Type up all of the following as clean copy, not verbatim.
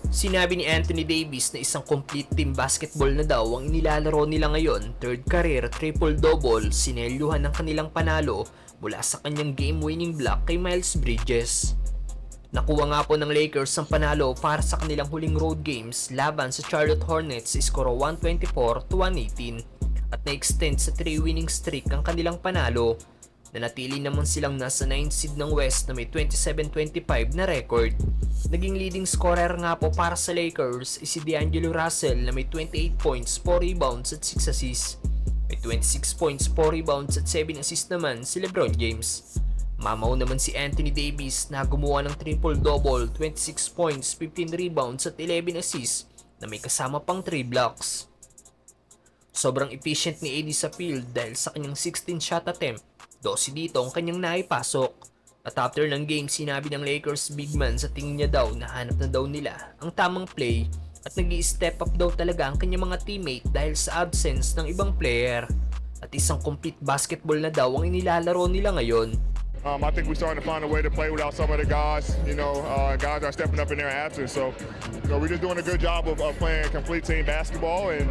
Sinabi ni Anthony Davis na isang complete team basketball na daw ang inilalaro nila ngayon. Third career triple-double, sinelyuhan ng kanilang panalo mula sa kanyang game-winning block kay Miles Bridges. Nakuha nga po ng Lakers ang panalo para sa kanilang huling road games laban sa Charlotte Hornets sa skoro 124-118 at na-extend sa 3 winning streak ang kanilang panalo. Nanatili naman silang nasa 9th seed ng West na may 27-25 na record. Naging leading scorer nga po para sa Lakers si D'Angelo Russell na may 28 points, 4 rebounds at 6 assists. May 26 points, 4 rebounds at 7 assists naman si LeBron James. Mamaw naman si Anthony Davis na gumawa ng triple-double, 26 points, 15 rebounds at 11 assists na may kasama pang 3 blocks. Sobrang efficient ni AD sa field dahil sa kanyang 16 shot attempt. 12 dito ang kanyang naipasok. At after ng game, sinabi ng Lakers big man sa tingin niya daw na hanap na daw nila ang tamang play at nag-i-step up daw talaga ang kanyang mga teammate dahil sa absence ng ibang player. At isang complete basketball na daw ang inilalaro nila ngayon. I think we're starting to find a way to play without some of the guys. Guys are stepping up in their absence. So, we're just doing a good job of playing complete team basketball, and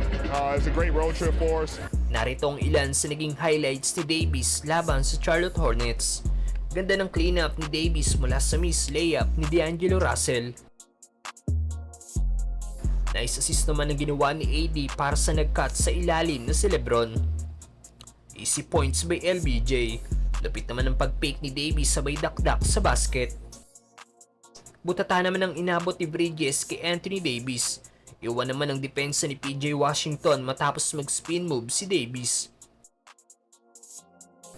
it's a great road trip for us. Narito ang ilan sa naging highlights ni Davis laban sa Charlotte Hornets. Ganda ng cleanup ni Davis mula sa miss layup ni D'Angelo Russell. Nice assist naman ang ginawa ni AD para sa nag-cut sa ilalim na si LeBron. Easy points by LBJ. Lapit naman ang pag-fake ni Davis sabay dakdak sa basket. Butata naman ang inabot ni Bridges kay Anthony Davis. Iwan naman ang depensa ni PJ Washington matapos mag-spin move si Davis.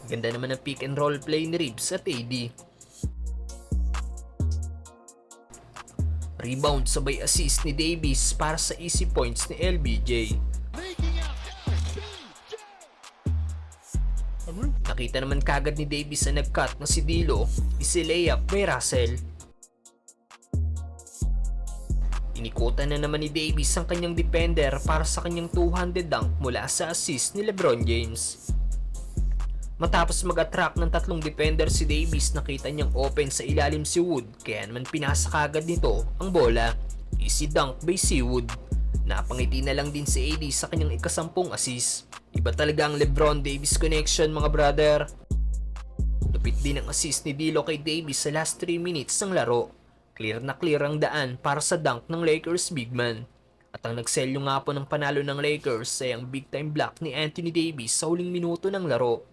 Ganda naman ang pick and roll play ni Reeves at AD. Rebound sabay assist ni Davis para sa easy points ni LBJ. Nakita naman kagad ni Davis na nag-cut na si D'Lo, isi-layup by Russell. Inikutan na naman ni Davis ang kanyang defender para sa kanyang 200 dunk mula sa assist ni LeBron James. Matapos mag-attract ng 3 defender si Davis, nakita niyang open sa ilalim si Wood kaya naman pinasa kagad nito ang bola. Easy dunk by si Wood. Napangiti na lang din si AD sa kanyang ikasampung assist. Iba talaga ang LeBron Davis connection mga brother. Lupit din ang assist ni D'Lo kay Davis sa last 3 minutes ng laro. Clear na clear ang daan para sa dunk ng Lakers big man. At ang nagselyo nga po ng panalo ng Lakers ay ang big time block ni Anthony Davis sa huling minuto ng laro.